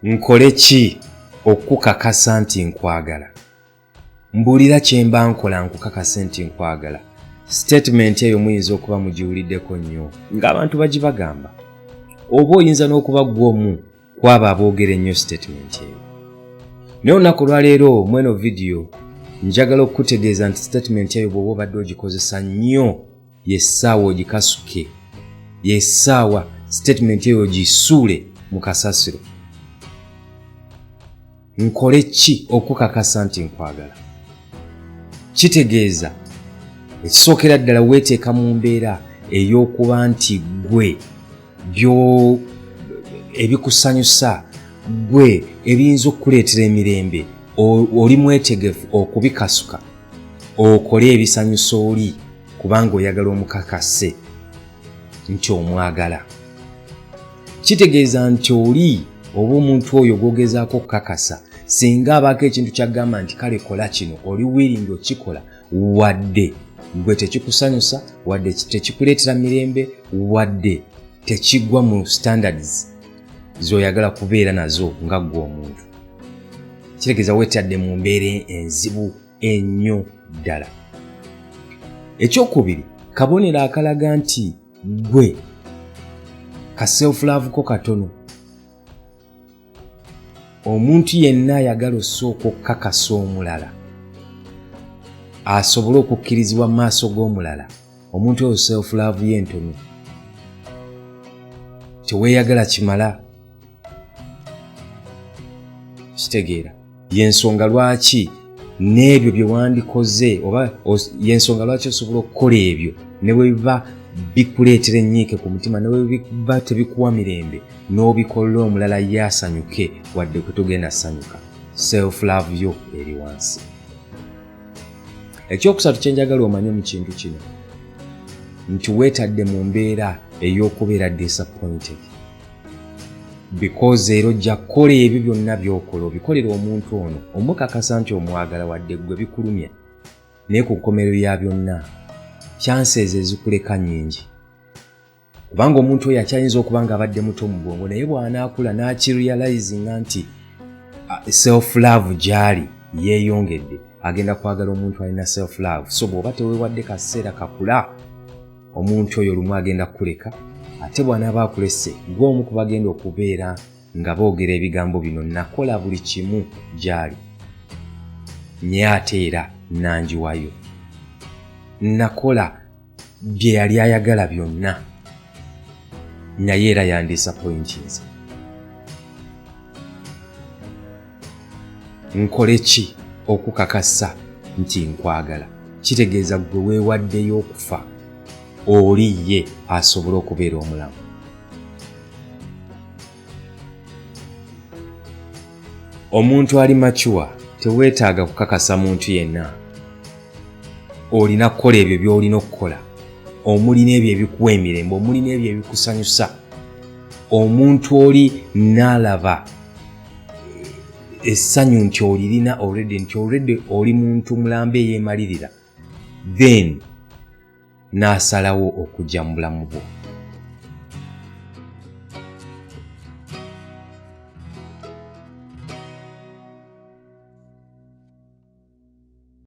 Nkole ki okukakasa nti nkwagala? Mbulira kye mba nkola nkukakasa nti nkwagala. Statement eyo muyinza okuba mugiwuliddeko nnyo ng'abantu bagibagamba. Oba oyinza n'okuba gw'omu kwabo aboogera ennyo statement eyo. Naye olunaku lwaleero mweno video njagala okukutegeeza nti statement eyo bw'oba obadde ogikozesa nnyo yessaawa ogikasuke. Yessaawa statement eyo ogisuule mu kasasiro. Nkole ki okukakasa nti nkwagala? Kitegeeza ekisookera ddala weeteeka mu mbeera ey'okuba nti gwe ebikusanyusa, gwe ebiyinza okukuleetera emirembe, oli mwetegefu okubikasuka, okole ebisanyusa oli kubanga oyagala omukakase nti omwagala. Kitegeeza nti oli oba omuntu oyo gwogezaako okukakasa singa abaako ekintu kyagamba nti kale kola kino, oli willing okikola wadde gwe tekikusanyusa, wadde tekikuleetera mirembe, wadde tekigwa mu standards z'oyagala kubeera nazo nga gwe omuntu. Kitegeeza weetadde mu mbeera enzibu ennyo ddala. Ekyokubiri, kabonero akalaga nti gwe ka self-love ko katono. Omuntu yenna ayagala osooka okukakasa omulala asobole okukkirizibwa mu maaso g'omulala. Omuntu oyo self-love ye ntono. Teweeyagala kimala. Kitegeera y'ensonga lwaki n'ebyo bye wandikoze oba y'ensonga lwaki osobola okukola ebyo ne bwe biba bikuleetera ennyiike ku mutima, ne bwe biba tebikuwa mirembe, n'obikola omulala yaasanyuke wadde kwe togenda sanyuka. Self-love yo eri wansi. Ekyokusatu kye njagala omanye mu kintu kino nti weetadde mu mbeera ey'okubeera disappointed. Because era ojja kukola ebyo byonna by'okola obikolera omuntu ono omukakasa nti omwagala wadde gwe bikulumya. Naye ku nkomerero ya byonna chances ezikuleka nnyingi. Kubanga omuntu oyo akyayinza okuba ng'abadde muto mu bwongo, naye bw'anaakula n'akirealizinga nti self-love gy'ali yeeyongedde, agenda kwagala omuntu alina self-love. So bw'oba teweewadde kaseera kakula, omuntu oyo lumu agenda kuleka. Ate bw'anaaba akulese gw'omu ku bagenda okubeera nga boogera ebigambo bino, nakola buli kimu gy'ali, naye ate era nangiwayo. Nakola bye yali ayagala byonna, naye era yandisappointinze. Nkole ki okukakasa nti nkwagala? Kitegeeza gwe weewaddeyo okufa oli ye asobole okubeera omulamu. Omuntu ali mature teweetaaga kukakasa muntu yenna. Olina kukola ebyo by'olina okukola. Omuli n'ebyo ebikuwa emirembe, omuli n'ebyo ebikusanyusa. Omuntu oli n'alaba essanyu nti olirina already oli muntu mulambe eyeemalirira, then n'asalawo okujja mu bulamu bwo.